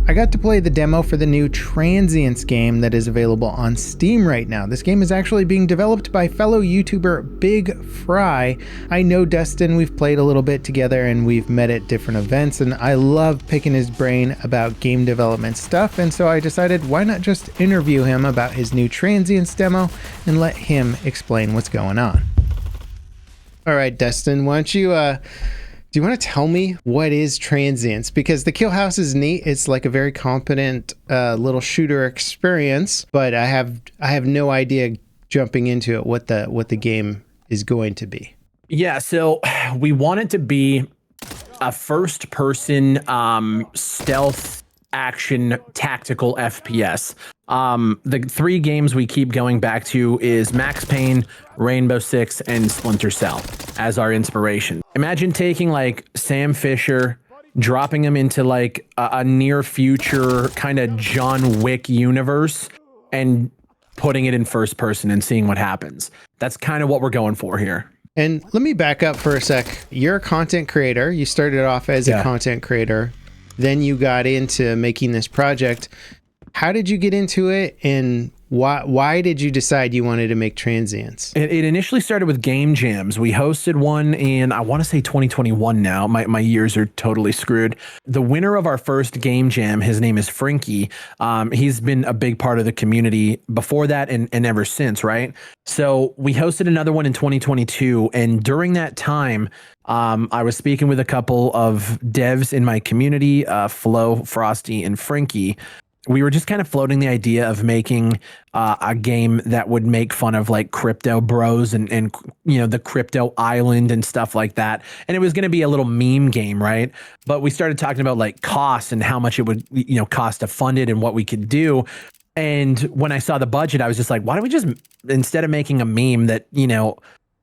I got to play the demo for the new Transience game that is available on Steam right now. This game is actually being developed by fellow YouTuber Big Fry. I know Dustin, we've played a little bit together and we've met at different events, and I love picking his brain about game development stuff, and so I decided why not just interview him about his new Transience demo and let him explain what's going on. All right, Dustin, why don't you do you want to tell me what is Transience? Because the kill house is neat. It's like a very competent little shooter experience, but I have no idea jumping into it what the game is going to be. Yeah, so we want it to be a first-person stealth action tactical FPS. The three games we keep going back to is Max Payne, Rainbow Six, and Splinter Cell as our inspiration. Imagine taking like Sam Fisher, dropping him into like a near future kind of John Wick universe and putting it in first person and seeing what happens. That's kind of what we're going for here. And let me back up for a sec. You're a content creator. You started off as a content creator. Then you got into making this project. How did you get into it, and why did you decide you wanted to make Transience? It initially started with game jams. We hosted one in, I want to say 2021 now. My years are totally screwed. The winner of our first game jam, his name is Frankie. He's been a big part of the community before that and ever since, right? So we hosted another one in 2022, and during that time, I was speaking with a couple of devs in my community, Flo, Frosty, and Frankie. We were just kind of floating the idea of making a game that would make fun of like crypto bros and you know, the crypto island and stuff like that. And it was going to be a little meme game, right? But we started talking about like costs and how much it would, you know, cost to fund it and what we could do. And when I saw the budget, I was just like, why don't we just, instead of making a meme that, you know,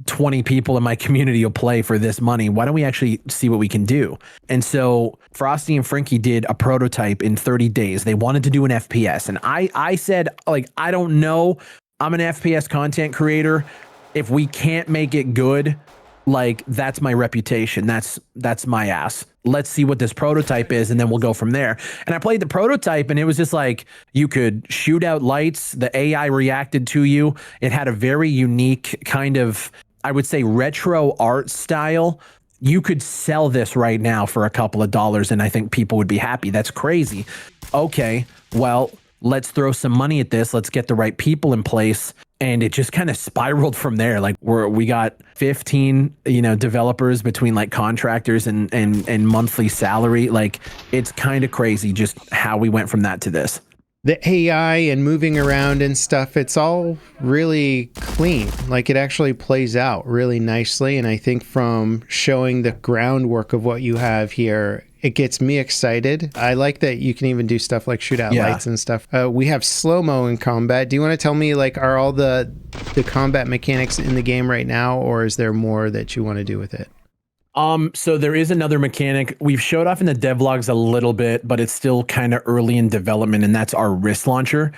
20 people in my community will play for this money, why don't we actually see what we can do? And so Frosty and Frankie did a prototype in 30 days. They wanted to do an FPS. And I said, like, I don't know. I'm an FPS content creator. If we can't make it good, like, that's my reputation. That's my ass. Let's see what this prototype is, and then we'll go from there. And I played the prototype, and it was just like, you could shoot out lights. The AI reacted to you. It had a very unique kind of, I would say, retro art style. You could sell this right now for a couple of dollars, and I think people would be happy. That's crazy. Okay, well, let's throw some money at this. Let's get the right people in place. And it just kind of spiraled from there. Like we got 15, you know, developers between like contractors and monthly salary. Like, it's kind of crazy just how we went from that to this. The AI and moving around and stuff, it's all really clean. Like, it actually plays out really nicely. And I think from showing the groundwork of what you have here, it gets me excited. I like that you can even do stuff like shoot out lights and stuff. We have slow-mo in combat. Do you want to tell me, like, are all the combat mechanics in the game right now, or is there more that you want to do with it? So there is another mechanic. We've showed off in the devlogs a little bit, but it's still kind of early in development, and that's our wrist launcher.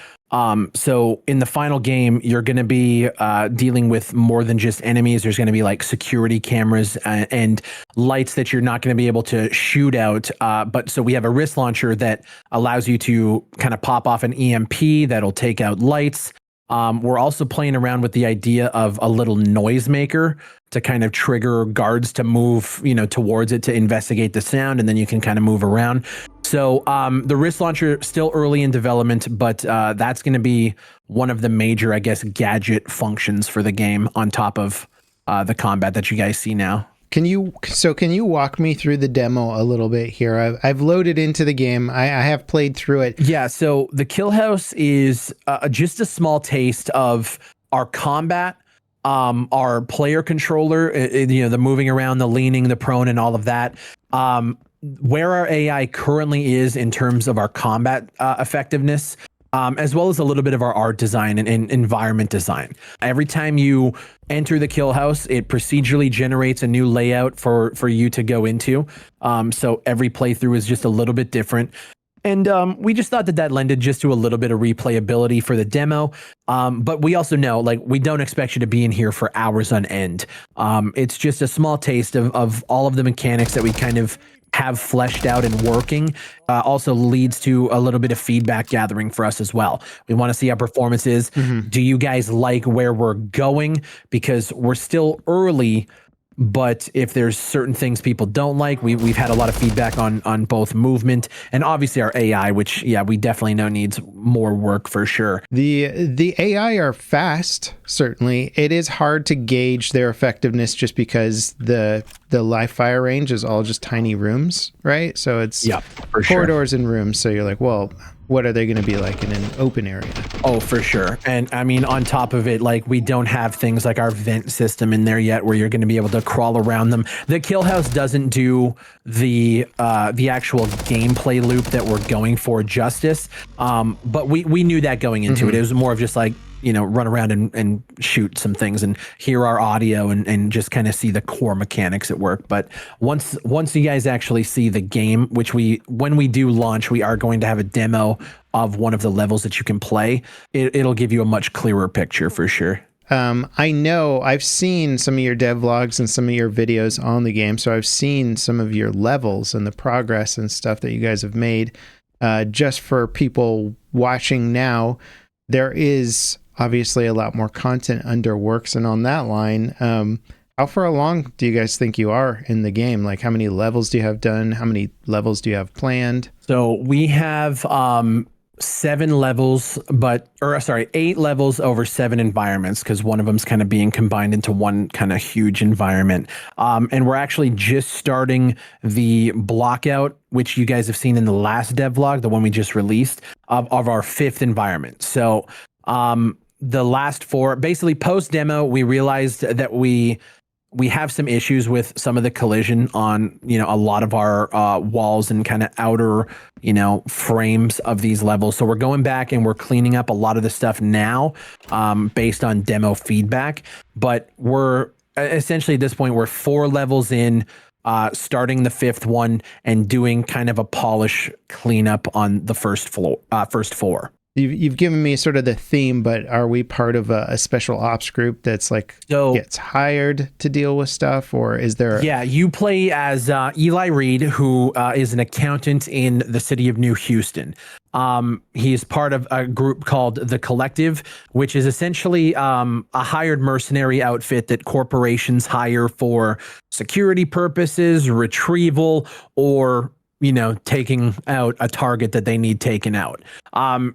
So in the final game, you're going to be dealing with more than just enemies. There's going to be like security cameras and lights that you're not going to be able to shoot out. But so we have a wrist launcher that allows you to kind of pop off an EMP that'll take out lights. We're also playing around with the idea of a little noisemaker to kind of trigger guards to move, you know, towards it to investigate the sound, and then you can kind of move around. So the wrist launcher still early in development, but that's going to be one of the major, I guess, gadget functions for the game on top of the combat that you guys see now. Can you walk me through the demo a little bit here? I've loaded into the game. I have played through it. Yeah, so the kill house is just a small taste of our combat, our player controller, you know, the moving around, the leaning, the prone, and all of that. Where our AI currently is in terms of our combat effectiveness, as well as a little bit of our art design and environment design. Every time you enter the kill house, it procedurally generates a new layout for you to go into. So every playthrough is just a little bit different. And we just thought that lended just to a little bit of replayability for the demo. But we also know, like, we don't expect you to be in here for hours on end. It's just a small taste of all of the mechanics that we kind of have fleshed out and working also leads to a little bit of feedback gathering for us as well. We want to see how performance is. Do you guys like where we're going? Because we're still early, but if there's certain things people don't like, we've had a lot of feedback on both movement and obviously our AI, which we definitely know needs more work for sure. The AI are fast, certainly. It is hard to gauge their effectiveness just because the live fire range is all just tiny rooms, right? So it's corridors and rooms. So you're like, well, what are they going to be like in an open area? Oh, for sure. And I mean, on top of it, like we don't have things like our vent system in there yet where you're going to be able to crawl around them. The kill house doesn't do the actual gameplay loop that we're going for justice. But we knew that going into it. It was more of just like, run around and shoot some things and hear our audio and just kind of see the core mechanics at work. But once you guys actually see the game, which when we do launch, we are going to have a demo of one of the levels that you can play. It'll give you a much clearer picture for sure. I know I've seen some of your devlogs and some of your videos on the game. So I've seen some of your levels and the progress and stuff that you guys have made. Just for people watching now, there is obviously a lot more content under works, and on that line, how far along do you guys think you are in the game? Like, how many levels do you have done? How many levels do you have planned? So we have 7 levels, 8 levels over 7 environments, because one of them's kind of being combined into one kind of huge environment. And we're actually just starting the blockout, which you guys have seen in the last devlog, the one we just released, of our 5th environment. So the last 4, basically post demo, we realized that we have some issues with some of the collision on, a lot of our walls and kind of outer, frames of these levels. So we're going back and we're cleaning up a lot of the stuff now based on demo feedback. But we're essentially at this point, we're 4 levels in, starting the 5th one and doing kind of a polish cleanup on the first 4. You've given me sort of the theme, but are we part of a special ops group that's gets hired to deal with stuff, or is there? Yeah, you play as Eli Reed, who is an accountant in the city of New Houston. He's part of a group called The Collective, which is essentially a hired mercenary outfit that corporations hire for security purposes, retrieval, or taking out a target that they need taken out.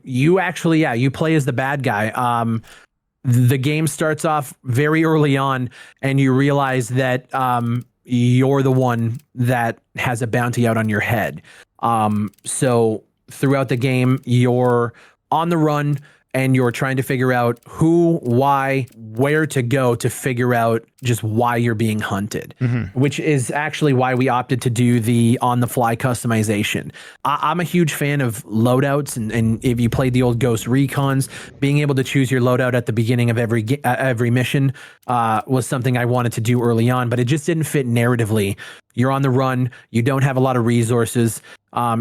You actually, you play as the bad guy. The game starts off very early on and you realize that you're the one that has a bounty out on your head. So throughout the game, you're on the run and you're trying to figure out who, why, where to go to figure out just why you're being hunted, which is actually why we opted to do the on-the-fly customization. I'm a huge fan of loadouts, and if you played the old Ghost Recons, being able to choose your loadout at the beginning of every mission was something I wanted to do early on, but it just didn't fit narratively. You're on the run, you don't have a lot of resources,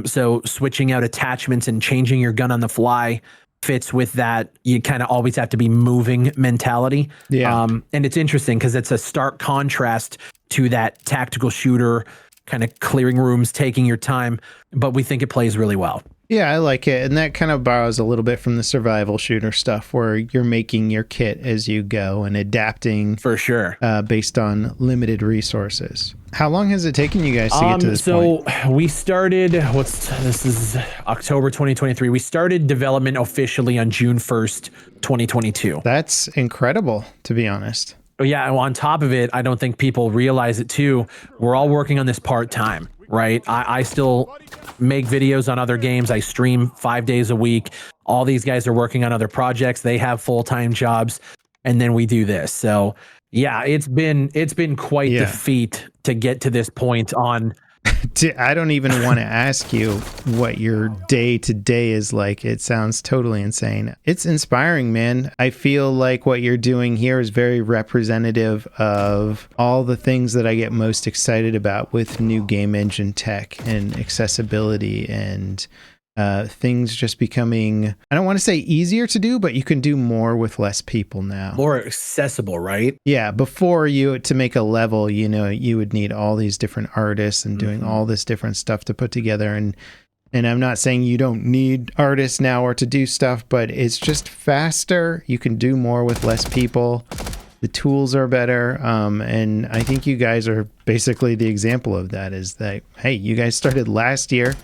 so switching out attachments and changing your gun on the fly fits with that. You kind of always have to be moving mentality. And it's interesting because it's a stark contrast to that tactical shooter kind of clearing rooms, taking your time, but we think it plays really well. Yeah, I like it. And that kind of borrows a little bit from the survival shooter stuff where you're making your kit as you go and adapting for sure based on limited resources. How long has it taken you guys to get to this point? So we started, this is October 2023. We started development officially on June 1st, 2022. That's incredible, to be honest. Yeah, on top of it, I don't think people realize it too. We're all working on this part-time, right? I still make videos on other games. I stream 5 days a week. All these guys are working on other projects. They have full-time jobs, and then we do this. So yeah, it's been quite the feat to get to this point on. I don't even want to ask you what your day to day is like. It sounds totally insane. It's inspiring, man. I feel like what you're doing here is very representative of all the things that I get most excited about with new game engine tech and accessibility and things just becoming, I don't want to say easier to do, but you can do more with less people now. More accessible, right? Yeah, before to make a level, you would need all these different artists and doing all this different stuff to put together. And I'm not saying you don't need artists now or to do stuff, but it's just faster. You can do more with less people. The tools are better. And I think you guys are basically the example of that, is that, hey, you guys started last year.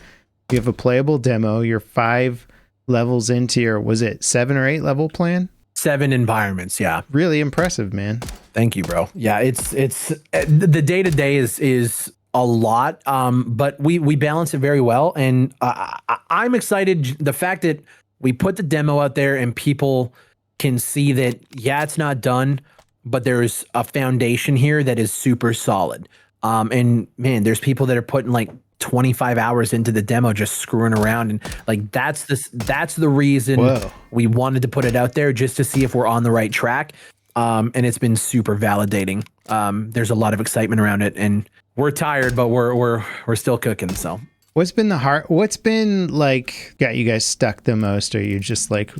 You have a playable demo. You're 5 levels into your, was it 7 or 8 level plan? 7 environments. Yeah. Really impressive, man. Thank you, bro. Yeah. It's the day to day is a lot. But we balance it very well. And I'm excited. The fact that we put the demo out there and people can see that, yeah, it's not done, but there's a foundation here that is super solid. And man, there's people that are putting like 25 hours into the demo just screwing around, and like that's the reason we wanted to put it out there, just to see if we're on the right track. And it's been super validating. There's a lot of excitement around it, and we're tired, but we're still cooking. So what's been like got you guys stuck the most, or you just like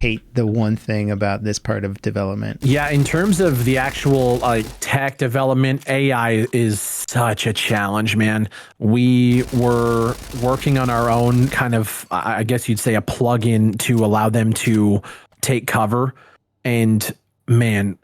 hate the one thing about this part of development? Yeah, in terms of the actual tech development, AI is such a challenge, man. We were working on our own kind of, I guess you'd say, a plugin to allow them to take cover. And man,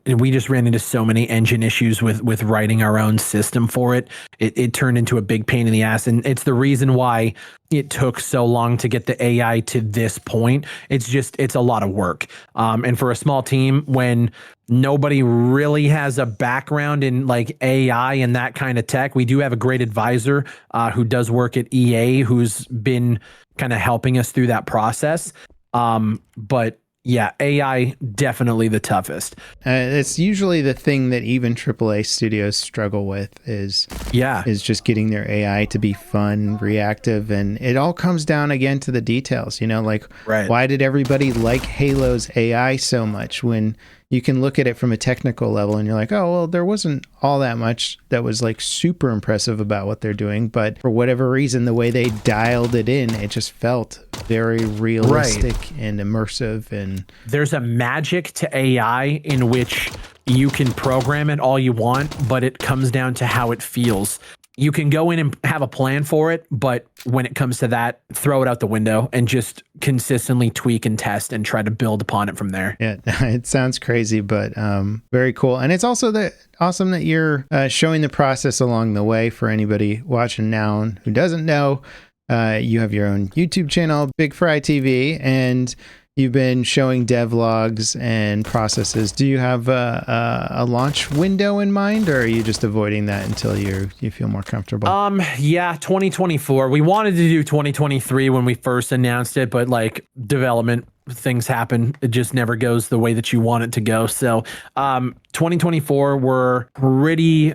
we just ran into so many engine issues with writing our own system for it. It turned into a big pain in the ass. And it's the reason why it took so long to get the AI to this point. It's a lot of work. And for a small team, when nobody really has a background in like AI and that kind of tech, we do have a great advisor who does work at EA, who's been kind of helping us through that process. But yeah, AI definitely the toughest. It's usually the thing that even AAA studios struggle with is just getting their AI to be fun, reactive, and it all comes down again to the details. Why did everybody like Halo's AI so much, when you can look at it from a technical level and you're like, oh, well, there wasn't all that much that was like super impressive about what they're doing, but for whatever reason, the way they dialed it in, it just felt very realistic and immersive. And there's a magic to AI in which you can program it all you want, but it comes down to how it feels. You can go in and have a plan for it, but when it comes to that, throw it out the window and just consistently tweak and test and try to build upon it from there. Yeah, it sounds crazy, but very cool. And it's also awesome that you're showing the process along the way for anybody watching now who doesn't know. You have your own YouTube channel, Big Fry TV, and you've been showing devlogs and processes. Do you have a launch window in mind, or are you just avoiding that until you feel more comfortable? Yeah, 2024. We wanted to do 2023 when we first announced it, but like development things happen. It just never goes the way that you want it to go. So 2024,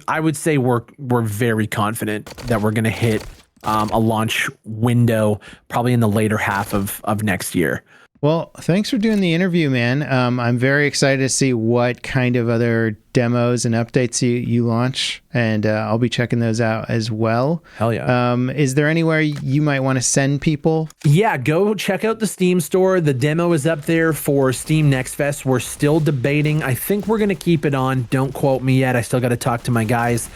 I would say we're very confident that we're going to hit a launch window probably in the later half of next year. Well, thanks for doing the interview, man. I'm very excited to see what kind of other demos and updates you launch, and I'll be checking those out as well. Hell yeah. Is there anywhere you might want to send people? Yeah, go check out the Steam store. The demo is up there for Steam Next Fest. We're still debating. I think we're going to keep it on. Don't quote me yet. I still got to talk to my guys.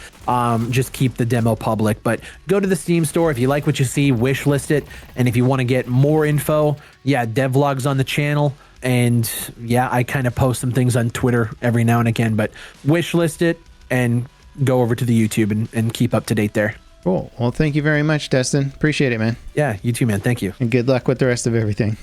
Just keep the demo public, but go to the Steam store. If you like what you see, wish list it. And if you want to get more info, devlogs on the channel. And yeah, I kind of post some things on Twitter every now and again, but wish list it and go over to the YouTube and keep up to date there. Cool. Well, thank you very much, Destin. Appreciate it, man. Yeah, you too, man. Thank you. And good luck with the rest of everything.